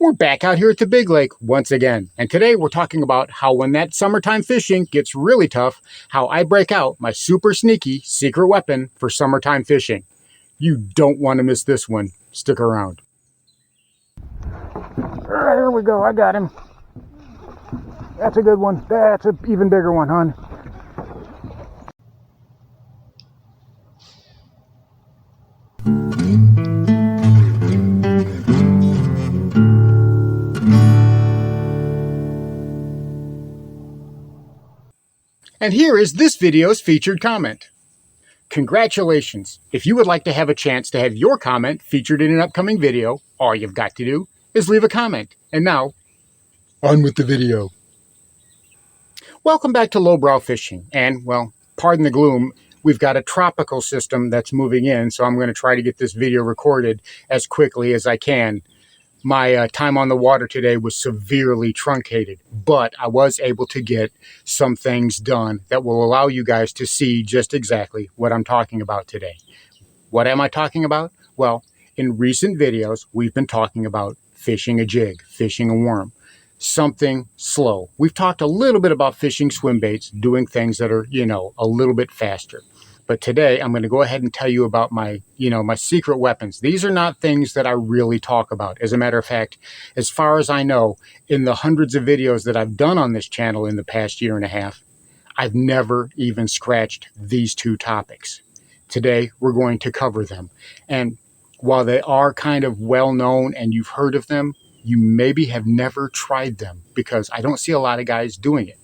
We're back out here at the Big Lake once again, and today we're talking about how when that summertime fishing gets really tough, how I break out my super sneaky secret weapon for summertime fishing. You don't want to miss this one. Stick around. There we go, I got him. That's a good one. That's an even bigger one, hon. And here is this video's featured comment. Congratulations! If you would like to have a chance to have your comment featured in an upcoming video, all you've got to do is leave a comment. And now, on with the video. Welcome back to Lowbrow Fishing. And, well, pardon the gloom, we've got a tropical system that's moving in, so I'm going to try to get this video recorded as quickly as I can. My time on the water today was severely truncated, but I was able to get some things done that will allow you guys to see just exactly what I'm talking about today. What am I talking about? Well, in recent videos, we've been talking about fishing a jig, fishing a worm, something slow. We've talked a little bit about fishing swim baits, doing things that are, a little bit faster. But today I'm going to go ahead and tell you about my secret weapons. These are not things that I really talk about. As a matter of fact, as far as I know, in the hundreds of videos that I've done on this channel in the past year and a half, I've never even scratched these two topics. Today, we're going to cover them. And while they are kind of well known and you've heard of them, you maybe have never tried them because I don't see a lot of guys doing it.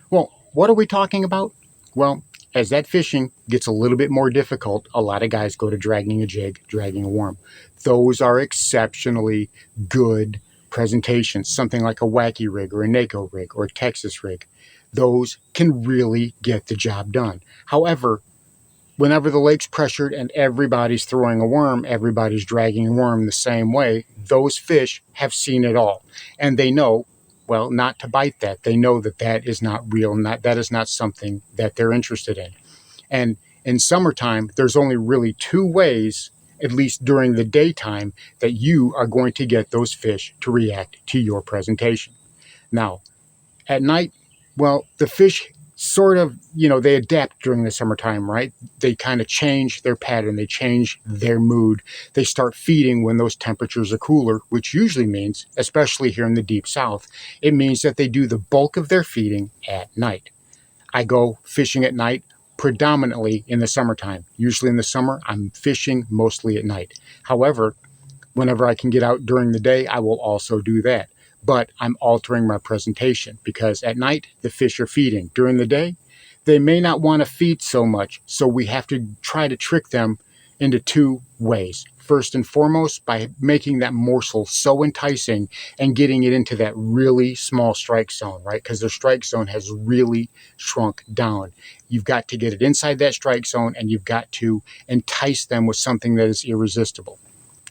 Well, what are we talking about? Well, as that fishing gets a little bit more difficult, a lot of guys go to dragging a jig, dragging a worm. Those are exceptionally good presentations, something like a wacky rig or a NACO rig or a Texas rig. Those can really get the job done. However, whenever the lake's pressured and everybody's throwing a worm, everybody's dragging a worm the same way, those fish have seen it all. And they know, well, not to bite that. They know that that is not real, that is not something that they're interested in. And in summertime, there's only really two ways, at least during the daytime, that you are going to get those fish to react to your presentation. Now, at night, well, the fish sort of, they adapt during the summertime, right? They kind of change their pattern. They change their mood. They start feeding when those temperatures are cooler, which usually means, especially here in the deep south, it means that they do the bulk of their feeding at night. I go fishing at night predominantly in the summertime. Usually in the summer, I'm fishing mostly at night. However, whenever I can get out during the day, I will also do that. But I'm altering my presentation because at night, the fish are feeding. During the day, they may not want to feed so much, so we have to try to trick them into two ways. First and foremost, by making that morsel so enticing and getting it into that really small strike zone, right? Because their strike zone has really shrunk down. You've got to get it inside that strike zone, and you've got to entice them with something that is irresistible.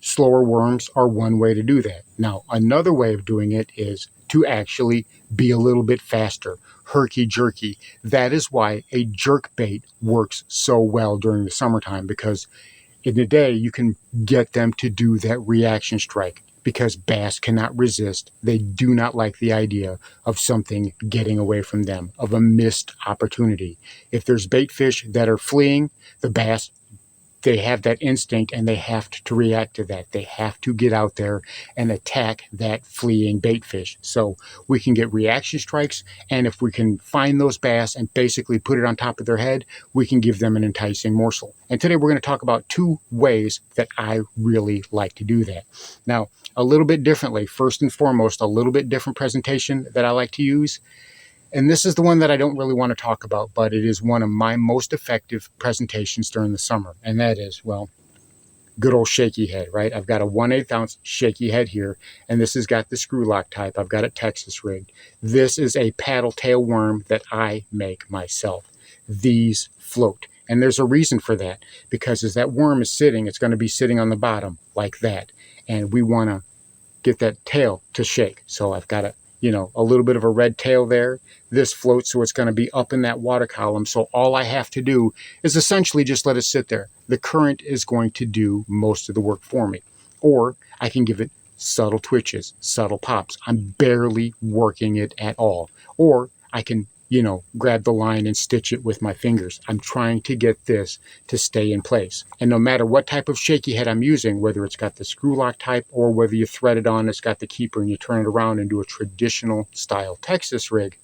Slower worms are one way to do that. Now, another way of doing it is to actually be a little bit faster, herky-jerky. That is why a jerk bait works so well during the summertime, because in the day you can get them to do that reaction strike because bass cannot resist. They do not like the idea of something getting away from them, of a missed opportunity. If there's bait fish that are fleeing, the bass, they have that instinct and they have to react to that. They have to get out there and attack that fleeing bait fish. So we can get reaction strikes, and if we can find those bass and basically put it on top of their head, we can give them an enticing morsel. And today we're going to talk about two ways that I really like to do that. Now, a little bit differently, first and foremost, a little bit different presentation that I like to use. And this is the one that I don't really want to talk about, but it is one of my most effective presentations during the summer. And that is, well, good old shaky head, right? I've got a 1/8 ounce shaky head here, and this has got the screw lock type. I've got it Texas rigged. This is a paddle tail worm that I make myself. These float. And there's a reason for that, because as that worm is sitting, it's going to be sitting on the bottom like that. And we want to get that tail to shake. So I've got a little bit of a red tail there. This floats, so it's going to be up in that water column. So all I have to do is essentially just let it sit there. The current is going to do most of the work for me. Or I can give it subtle twitches, subtle pops. I'm barely working it at all. Or I can, grab the line and stitch it with my fingers. I'm trying to get this to stay in place. And no matter what type of shaky head I'm using, whether it's got the screw lock type or whether you thread it on, it's got the keeper and you turn it around and do a traditional style Texas rig,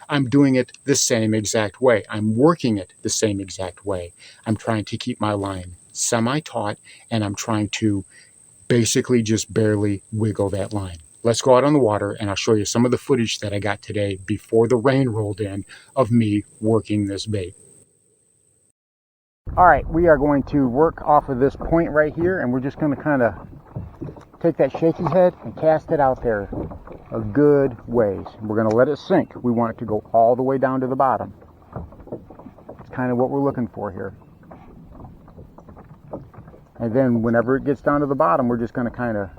I'm doing it the same exact way. I'm working it the same exact way. I'm trying to keep my line semi-taut, and I'm trying to basically just barely wiggle that line. Let's go out on the water and I'll show you some of the footage that I got today before the rain rolled in of me working this bait. All right, we are going to work off of this point right here, and we're just going to kind of take that shaky head and cast it out there a good ways. We're going to let it sink. We want it to go all the way down to the bottom. It's kind of what we're looking for here. And then whenever it gets down to the bottom, we're just going to kind of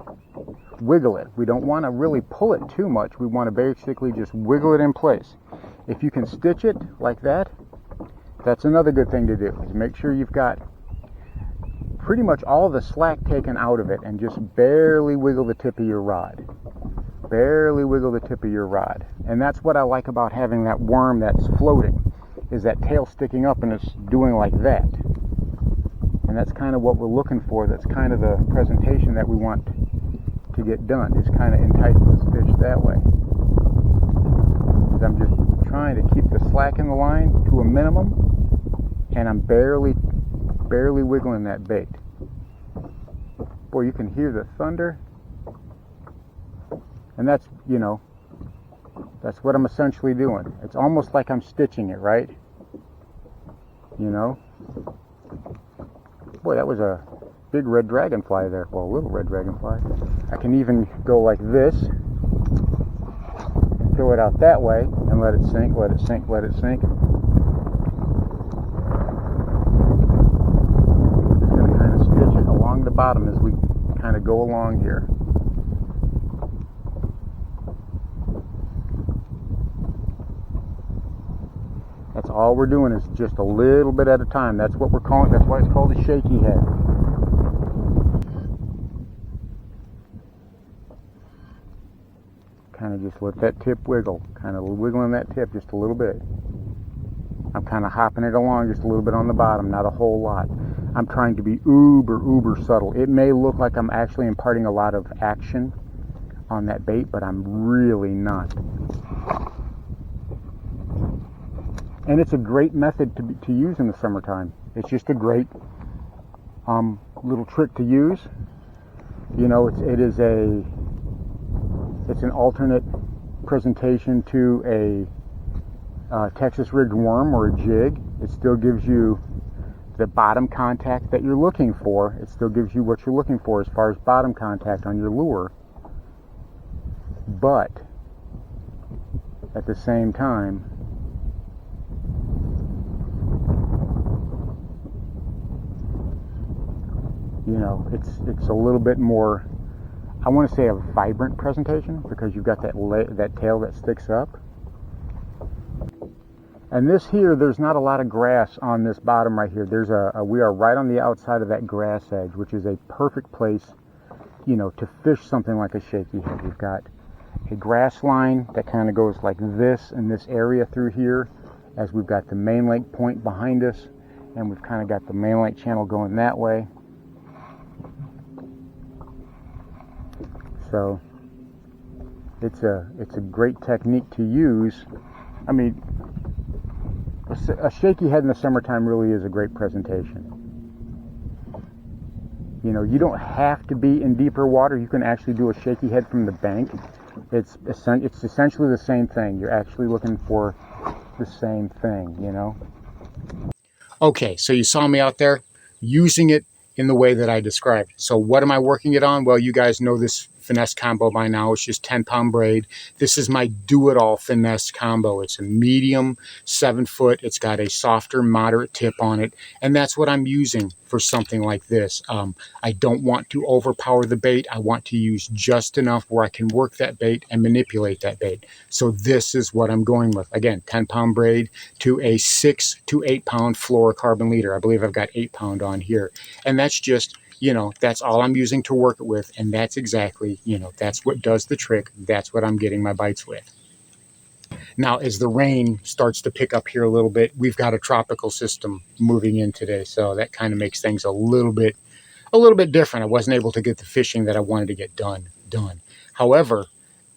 wiggle it. We don't want to really pull it too much. We want to basically just wiggle it in place. If you can stitch it like that, that's another good thing to do, is make sure you've got pretty much all the slack taken out of it and just barely wiggle the tip of your rod. Barely wiggle the tip of your rod. And that's what I like about having that worm that's floating, is that tail sticking up and it's doing like that. And that's kind of what we're looking for. That's kind of the presentation that we want to get done, is kind of entice the fish that way. I'm just trying to keep the slack in the line to a minimum, and I'm barely wiggling that bait. Boy, you can hear the thunder. And that's, that's what I'm essentially doing. It's almost like I'm stitching it, right? Boy, that was a big red dragonfly there. Well, a little red dragonfly. I can even go like this and throw it out that way and let it sink, let it sink, let it sink. Just going to kind of stitch it along the bottom as we kind of go along here. That's all we're doing, is just a little bit at a time. That's what we're calling, that's why it's called a shaky head. Kind of just let that tip wiggle. Kind of wiggling that tip just a little bit. I'm kind of hopping it along just a little bit on the bottom, not a whole lot. I'm trying to be uber subtle. It may look like I'm actually imparting a lot of action on that bait, but I'm really not. And it's a great method to use in the summertime. It's just a great little trick to use. It's an alternate presentation to a Texas rigged worm or a jig. It still gives you the bottom contact that you're looking for. It still gives you what you're looking for as far as bottom contact on your lure. But at the same time, it's a little bit more, I want to say, a vibrant presentation, because you've got that tail that sticks up. And this here, there's not a lot of grass on this bottom right here. We are right on the outside of that grass edge, which is a perfect place, to fish something like a shaky head. We've got a grass line that kind of goes like this in this area through here, as we've got the main lake point behind us, and we've kind of got the main lake channel going that way. So it's a great technique to use. I mean, a shaky head in the summertime really is a great presentation. You don't have to be in deeper water. You can actually do a shaky head from the bank. It's essentially the same thing. You're actually looking for the same thing, Okay, so you saw me out there using it in the way that I described. So what am I working it on? Well, you guys know this finesse combo by now. It's just 10-pound braid. This is my do-it-all finesse combo. It's a medium 7-foot. It's got a softer, moderate tip on it, and that's what I'm using for something like this. I don't want to overpower the bait. I want to use just enough where I can work that bait and manipulate that bait. So this is what I'm going with. Again, 10-pound braid to a 6 to 8 pound fluorocarbon leader. I believe I've got 8 pound on here, and that's just you know, that's all I'm using to work it with. And that's exactly, you know, that's what does the trick. That's what I'm getting my bites with. Now, as the rain starts to pick up here a little bit, we've got a tropical system moving in today. So that kind of makes things a little bit different. I wasn't able to get the fishing that I wanted to get done. However,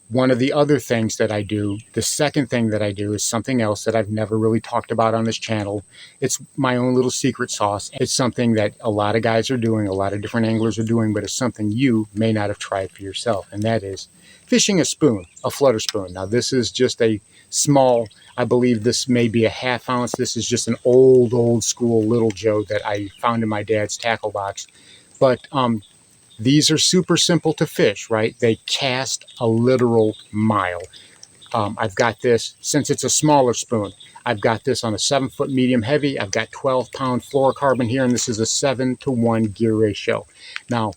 one of the other things that I do, the second thing that I do, is something else that I've never really talked about on this channel. It's my own little secret sauce. It's something that a lot of guys are doing, a lot of different anglers are doing, but it's something you may not have tried for yourself, and that is fishing a spoon, a flutter spoon. Now, this is just a small, I believe this may be a ½ ounce. This is just an old school Little Joe that I found in my dad's tackle box. But these are super simple to fish, right? They cast a literal mile. I've got this, since it's a smaller spoon, I've got this on a 7-foot medium heavy. I've got 12-pound fluorocarbon here, and this is a 7-to-1 gear ratio. Now,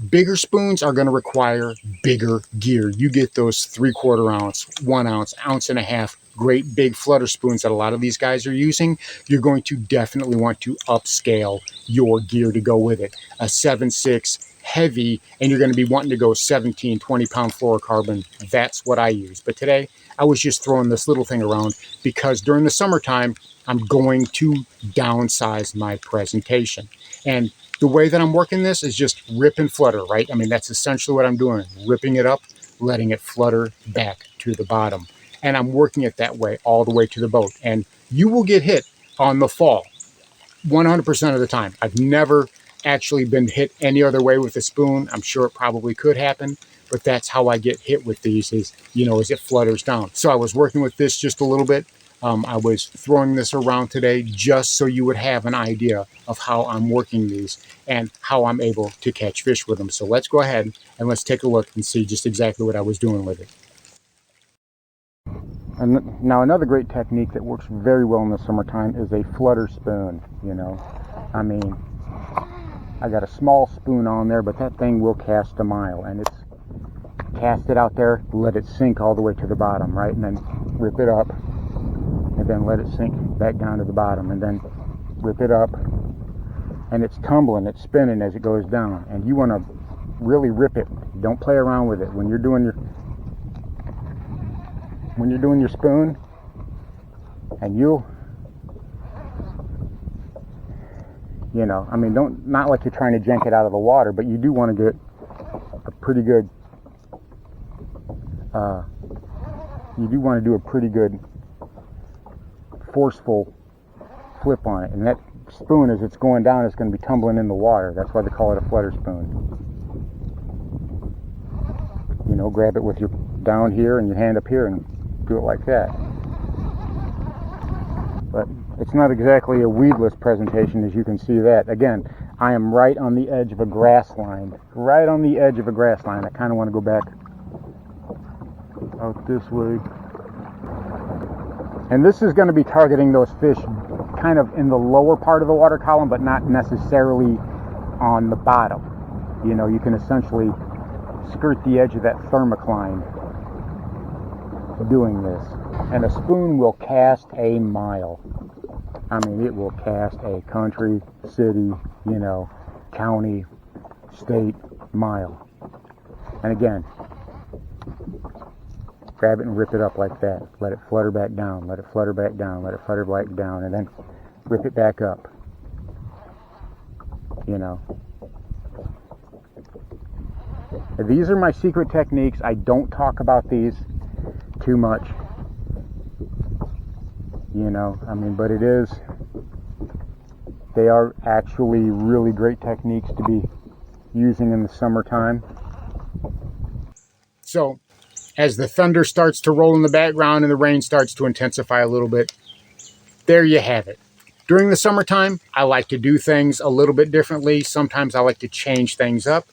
bigger spoons are going to require bigger gear. You get those 3/4 ounce, 1 ounce, 1.5 ounce, great big flutter spoons that a lot of these guys are using. You're going to definitely want to upscale your gear to go with it. A 7.6 heavy, and you're going to be wanting to go 17, 20-pound fluorocarbon. That's what I use. But today, I was just throwing this little thing around because during the summertime, I'm going to downsize my presentation. And the way that I'm working this is just rip and flutter, right? I mean, that's essentially what I'm doing. Ripping it up, letting it flutter back to the bottom. And I'm working it that way all the way to the boat. And you will get hit on the fall 100% of the time. I've never actually been hit any other way with a spoon. I'm sure it probably could happen, but that's how I get hit with these is, you know, as it flutters down. So I was working with this just a little bit. I was throwing this around today just so you would have an idea of how I'm working these and how I'm able to catch fish with them. So let's go ahead and let's take a look and see just exactly what I was doing with it. And now another great technique that works very well in the summertime is a flutter spoon, you know. I mean, I got a small spoon on there, but that thing will cast a mile, and it's cast it out there, let it sink all the way to the bottom, right? And then rip it up, and then let it sink back down to the bottom, and then rip it up, and it's tumbling, it's spinning as it goes down, and you want to really rip it. Don't play around with it when you're doing your spoon, and you know, I mean, not like you're trying to jank it out of the water, but you do want to get a pretty good you do want to do a pretty good forceful flip on it. And that spoon, as it's going down, is going to be tumbling in the water. That's why they call it a flutter spoon. You know, grab it with your down here and your hand up here and do it like that. But it's not exactly a weedless presentation, as you can see that. Again, I am right on the edge of a grass line. Right on the edge of a grass line. I kind of want to go back out this way. And this is going to be targeting those fish kind of in the lower part of the water column, but not necessarily on the bottom. You know, you can essentially skirt the edge of that thermocline doing this. And a spoon will cast a mile. I mean, it will cast a country, city, you know, county, state mile. And again, grab it and rip it up like that. Let it flutter back down, let it flutter back down, let it flutter back down, and then rip it back up. You know. These are my secret techniques. I don't talk about these too much. You know, I mean, but they are actually really great techniques to be using in the summertime. So, as the thunder starts to roll in the background and the rain starts to intensify a little bit, there you have it. During the summertime, I like to do things a little bit differently. Sometimes I like to change things up.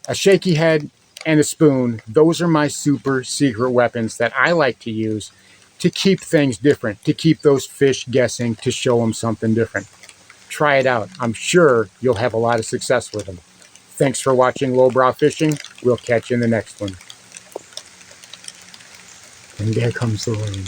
A shaky head and a spoon, those are my super secret weapons that I like to use to keep things different, to keep those fish guessing, to show them something different. Try it out. I'm sure you'll have a lot of success with them. Thanks for watching Lowbrow Fishing. We'll catch you in the next one. And there comes the rain.